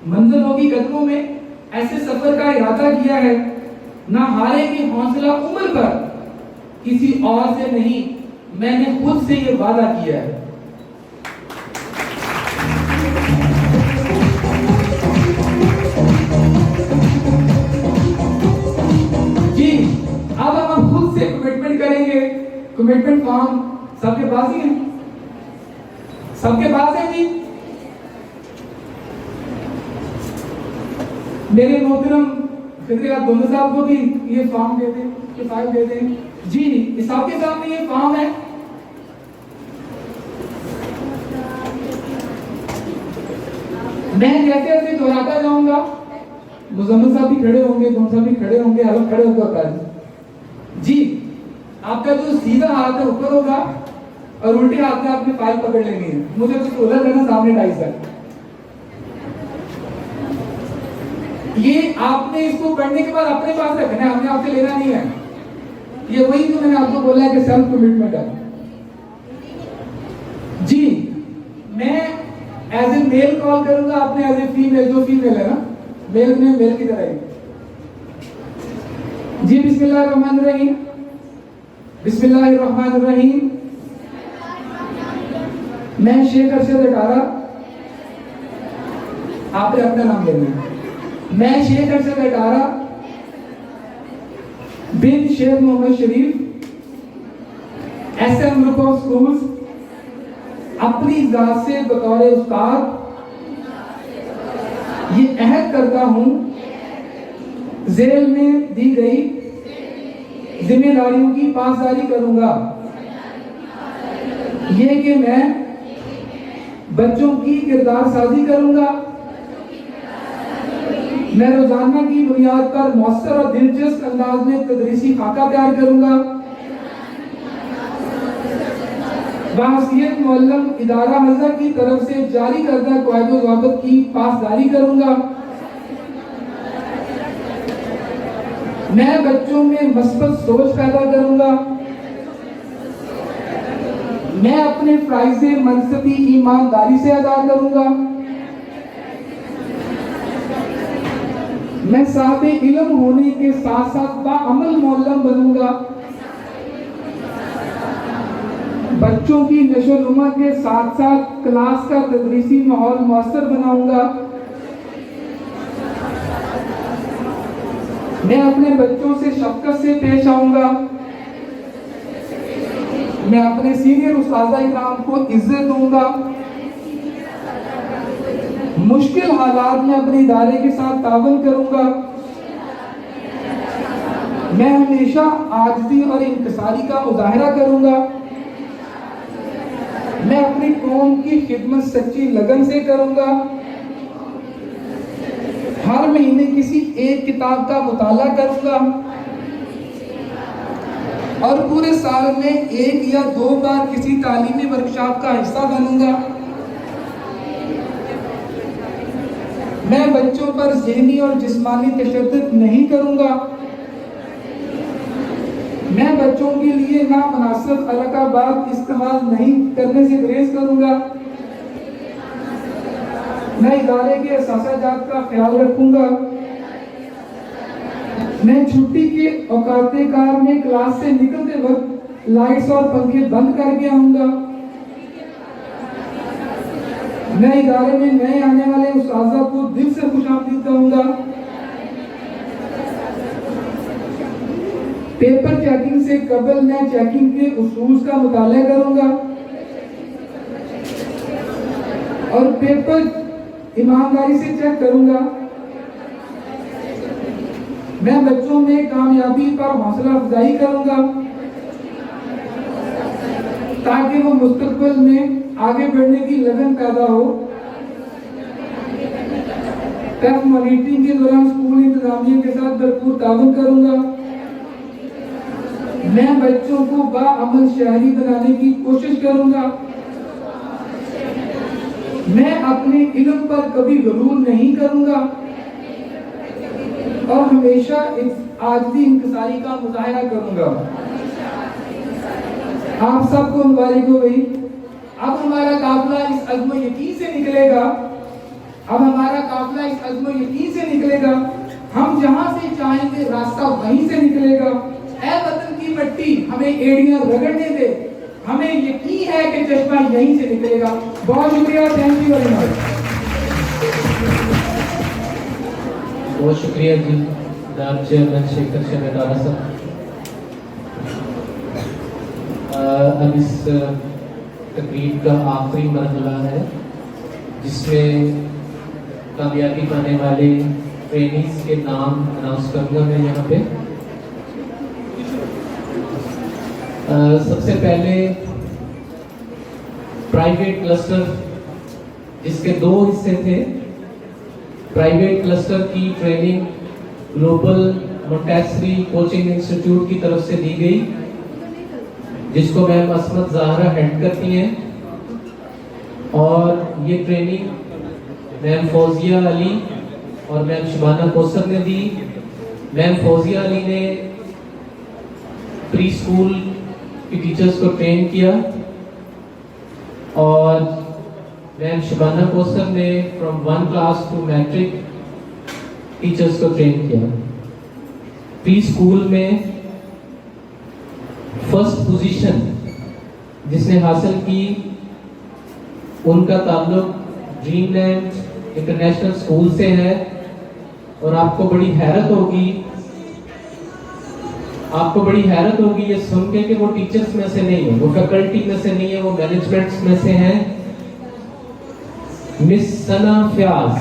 मंजिल होगी कदमों में ऐसे सफर का इरादा किया है, ना हारेगी हौसला उम्र पर, किसी और से नहीं मैंने खुद से ये वादा किया है। जी, अब हम खुद से कमिटमेंट करेंगे। कमिटमेंट फॉर्म सबके पास ही है, सबके पास है जी। मेरे मोहतरम खिदरी दोनों साहब को भी ये फॉर्म दे दें, ये फाइल दे दें जी। सबके सामने ये फॉर्म है। मैं जैसे जैसे दोहराता जाऊंगा, मुजम्मिल साहब भी खड़े होंगे, तुम सब भी खड़े होंगे, अलग खड़े होकर जी। आपका जो सीधा हाथ है ऊपर होगा और उल्टे हाथ में आपने फाइल पकड़ लेनी है। मुझे कुछ उलझ लेना सामने डाइस है। ये आपने इसको पढ़ने के बाद अपने पास रखना है, हमने आपसे लेना नहीं है। ये वही जो मैंने आपको बोला है कि सेल्फ कमिटमेंट है जी। मैं एज ए मेल कॉल करूंगा, आपने एज ए फीमेल, जो फीमेल है ना, मेल ने मेल की तरह जी। बिस्मिल्लाहिर्रहमानिर्रहीम, बिस्मिल्लाहिर्रहमानिर्रहीम। मैं शेख अरशद अटारा, आपने अपना नाम लेना है। मैं शेख अरशद अटारा बिन शेख मोहम्मद शरीफ, SM ग्रुप ऑफ स्कूल्स, अपनी जात से बतौर उस्ताद ये अहद करता हूं जेल में दी गई जिम्मेदारियों की पासदारी करूंगा। ये कि मैं बच्चों की किरदार साजी करूंगा, मैं रोजाना की बुनियाद पर मौसर और दिलचस्प अंदाज में तदरीसी खाका तैयार करूंगा। बाहसियत मुअल्लम इदारा हज़ा की तरफ से जारी करदा क़वाइद व ज़वाबित की पासदारी करूंगा। मैं बच्चों में मस्बत सोच पैदा करूंगा। मैं अपने फ़राइज़ मनसबी ईमानदारी से अदा करूंगा। मैं साहिब इल्म होने के साथ साथ बाअमल मुअल्लम बनूंगा। बच्चों की नशोनुमा के साथ साथ क्लास का तदरीसी माहौल मौसर बनाऊंगा। मैं अपने बच्चों से शफ़क़त से पेश आऊंगा। मैं अपने सीनियर उस्ताज़ा इकराम को इज्जत दूंगा। मुश्किल हालात में अपने इदारे के साथ तावन करूंगा। मैं हमेशा आजिज़ी और इंकिसारी का मुजाहरा करूंगा। मैं अपनी कौम की खिदमत सच्ची लगन से करूंगा। हर महीने किसी एक किताब का मुताला करूंगा और पूरे साल में 1 या 2 बार किसी तालीमी वर्कशॉप का हिस्सा बनूंगा। मैं बच्चों पर ज़हनी और जिस्मानी तशद्दुद नहीं करूंगा। मैं बच्चों के लिए नामुनासिब अलकाबात इस्तेमाल नहीं करने से गुरेज करूंगा। मैं इदारे के असासाजात का ख्याल रखूंगा। मैं छुट्टी के औकाते कार में क्लास से निकलते वक्त लाइट्स और पंखे बंद करके आऊंगा। मैं इदारे में नए आने वाले उस्ताज़ा को दिल से खुशामदीद कहूंगा। पेपर चेकिंग से कबल मैं चेकिंग के उसूल का मुताला करूंगा और पेपर ईमानदारी से चेक करूंगा। मैं बच्चों में कामयाबी पर हौसला अफजाई करूंगा ताकि वो मुस्तकबिल में आगे बढ़ने की लगन पैदा हो। टफ मॉनिटरिंग के दौरान स्कूल इंतजामिया के साथ भरपूर ताउन करूंगा। मैं बच्चों को बाअमल शहरी बनाने की कोशिश करूंगा। मैं अपने इल्म पर कभी गरूर नहीं करूंगा और हमेशा आजिज़ी इंकिसारी का मुजाहरा करूंगा। आप सबको मुबारक हो गई। अब हमारा काफिला इस अज़्म यकीन से निकलेगा। अब हमारा काफिला इस अज़्म यकीन से निकलेगा। हम जहां से चाहेंगे रास्ता वहीं से निकलेगा। ऐ वतन की मिट्टी हमें एड़ियां रगड़ने दे, हमें यकीन है कि चश्मा यहीं से निकलेगा। बहुत शुक्रिया, थैंक यू वेरी मच। बहुत शुक्रिया जी जनाब चेयरमैन शेखर शहर अटारा साहब। अब इस तकरीब का आखिरी मरहला है जिसमें कामयाबी पाने वाले ट्रेनिंग्स के नाम अनाउंस करूंगा मैं यहाँ पे। सबसे पहले प्राइवेट क्लस्टर जिसके 2 हिस्से थे। प्राइवेट क्लस्टर की training global Montessori coaching institute की तरफ से दी गई जिसको मैम असमत ज़ाहरा हेड करती हैं और ये ट्रेनिंग मैम फौजिया अली और मैम शबाना कौसर ने दी। मैम फौजिया अली ने प्री स्कूल की टीचर्स को ट्रेन किया और मैम शबाना कौसर ने from 1 class to matric teachers को ट्रेन किया। प्री स्कूल में फर्स्ट पोजीशन जिसने हासिल की उनका ताल्लुक ड्रीमलैंड इंटरनेशनल स्कूल से है और आपको बड़ी हैरत होगी ये सुन के कि वो टीचर्स में से नहीं है, वो फैकल्टी में से नहीं है, वो मैनेजमेंट में से हैं। मिस सना फयाज।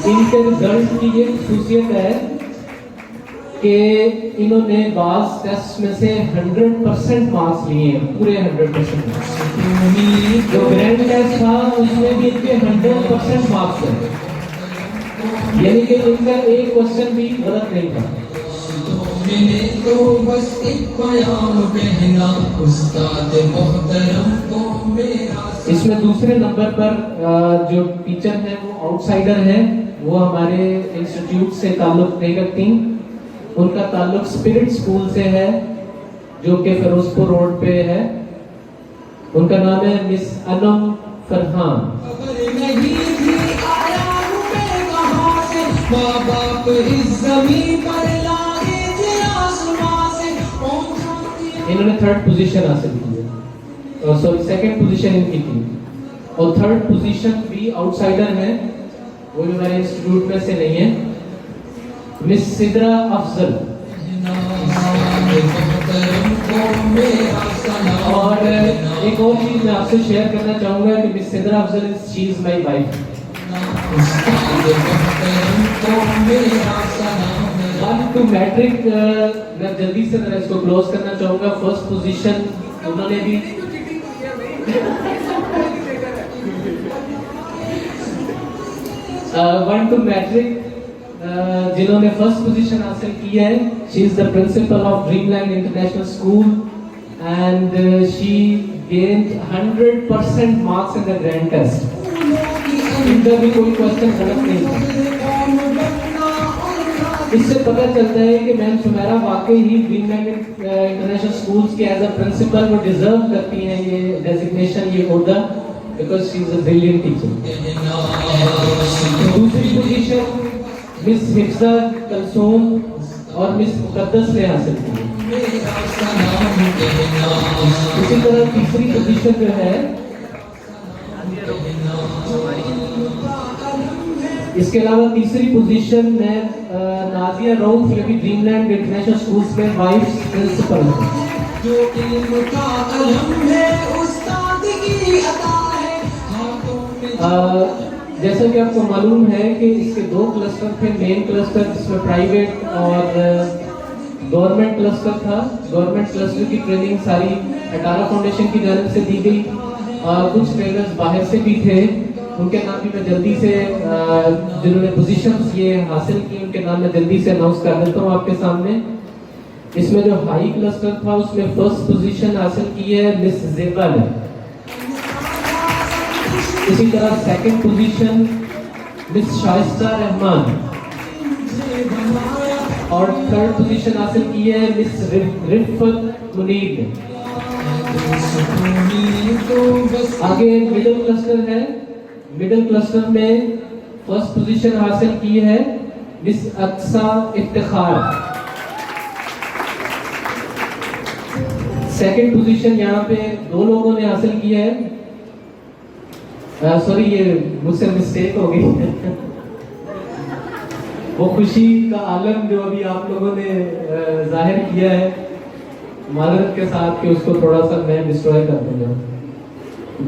इनके रिजल्ट की ये खुसूसियत है कि इन्होंने बाज टेस्ट में से 100% मार्क्स लिए हैं, पूरे 100%। जो ग्रैंड टेस्ट था उसमें भी इनके 100% मार्क्स हैं, यानी कि इनका एक क्वेश्चन भी गलत नहीं था। तो बस एक प्याम कहना उस्ताद मोहतरम को मेरा। इसमें दूसरे नंबर पर जो टीचर हैं वो आउटसाइडर हैं, वो हमारे इंस्टीट्यूट से ताल्लुक नहीं रखती। उनका ताल्लुक स्पिरिट स्कूल से है जो कि फिरोजपुर रोड पे है। उनका नाम है मिस अनम फरहान। इन्होंने 3rd पोजीशन हासिल की है, सॉरी 2nd पोजीशन इनकी थी और 3rd पोजीशन भी आउटसाइडर है, वो भी हमारे इंस्टीट्यूट में से नहीं है। मिस सिद्रा अफजल। और एक और चीज मैं आपसे शेयर करना चाहूंगा कि miss Sidra Afzal she is my wife. उस्ताद मोहतरम को मेरा सलाम है। वन टू मैट्रिक, मैं जल्दी से जरा इसको क्लोज करना चाहूंगा। फर्स्ट पोजीशन उन्होंने भी वन टू मैट्रिक जिन्होंने फर्स्ट पोजीशन हासिल की है, she is the principal of Dreamland international school and she gained 100% marks in the grand test. इनका भी कोई क्वेश्चन गलत नहीं था। इससे पता चलता है कि मैम सुमेरा वाकई ही ड्रीमलैंड इंटरनेशनल स्कूल्स के एज अ प्रिंसिपल वो डिजर्व करती हैं ये डेजिग्नेशन, ये ओहदा, because she is a brilliant teacher. दूसरी पोजीशन मिस हिफ्जा कलसूम और मिस मुकद्दस ने हासिल की। इसी तरह तीसरी पोजीशन जो है, इसके अलावा तीसरी पोजीशन में नाजिया रऊफ, ये भी ड्रीमलैंड इंटरनेशनल स्कूल्स में वाइस प्रिंसिपल है। जो इल्म का अलम है उस्ताद की अता है हाथों में। जैसा कि आपको मालूम है कि इसके दो क्लस्टर थे, मेन क्लस्टर जिसमें प्राइवेट और गवर्नमेंट क्लस्टर था। गवर्नमेंट क्लस्टर की ट्रेनिंग सारी अटारा फाउंडेशन की जानिब से दी गई। कुछ ट्रेनर्स बाहर से भी थे, उनके नाम भी मैं जल्दी से जिन्होंने पोजीशंस ये हासिल की उनके नाम मैं जल्दी से अनाउंस कर देता हूँ आपके सामने। इसमें जो हाई क्लस्टर था उसमें फर्स्ट पोजीशन हासिल की है मिस ज़ेबा ने। इसी तरह second position miss Shaista Rahman और थर्ड पोजीशन हासिल की है मिस रिफत मुनीर ने। आगे मिडिल क्लस्टर है। मिडिल क्लस्टर में फर्स्ट पोजीशन हासिल की है miss Aqsa Iftikhar. Second position यहाँ पे दो लोगों ने हासिल की है, सॉरी ये मुझसे मिस्टेक हो गई। वो खुशी का आलम जो अभी आप लोगों ने जाहिर किया है, माजरत के साथ कि उसको थोड़ा सा मैं डिस्ट्रॉय कर दूंगा।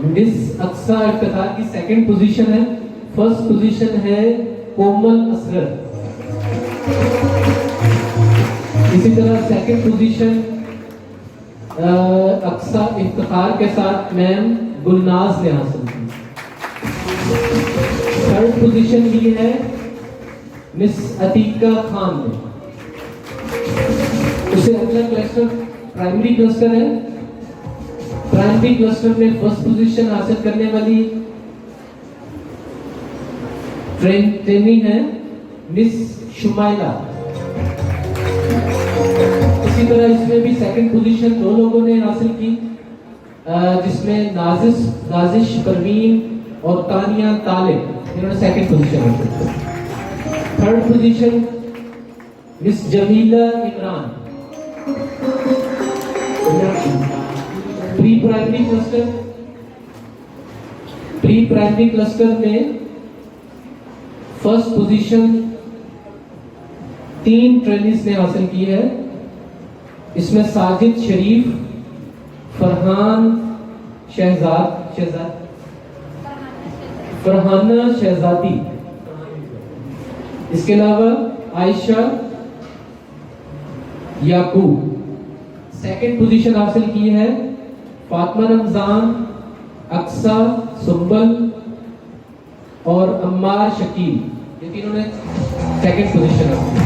मिस अक्सा इफ्तिखार की सेकंड पोजीशन है। फर्स्ट पोजीशन है कोमल असगर। इसी तरह सेकंड पोजीशन अक्सा इफ्तिखार के साथ मैम गुलनाज ने हासिल की। थर्ड पोजीशन ली है मिस अतीका खान ने। उससे अगला क्लस्टर प्राइमरी क्लस्टर है। प्राइमरी क्लस्टर में फर्स्ट पोजीशन हासिल करने वाली ट्रेनी है मिस शुमाइला। इसी तरह इसमें भी सेकंड पोजीशन दो लोगों ने हासिल की, जिसमें नाजिश परवीन और तानिया तालिब, इन्होंने सेकंड पोजीशन हासिल की। Third position miss Jamila Imran. Pre primary cluster में फर्स्ट पोजीशन 3 ट्रेनीज ने हासिल की है। इसमें साजिद शरीफ, फरहाना शहजादी, इसके अलावा आयशा याकूब। सेकंड पोजीशन हासिल की है फातिमा रमजान, अक्सा सुंबल और अम्मार शकील, ये तीनों ने सेकंड पोजीशन हासिल की।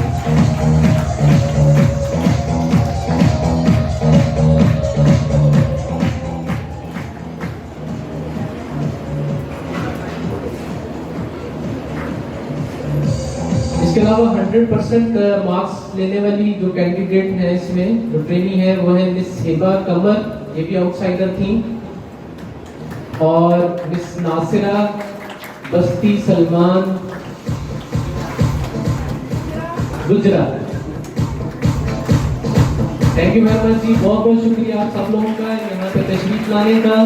इसके अलावा 100% मार्क्स लेने वाली जो कैंडिडेट है इसमें जो ट्रेनी है वो है मिस हिबा कमर, ये भी आउटसाइडर थी, और Miss Nasira Basti Salman Gujarat. Thank you very much ji, बहुत बहुत शुक्रिया आप सब लोगों का यहाँ पे तशरीफ लाने का।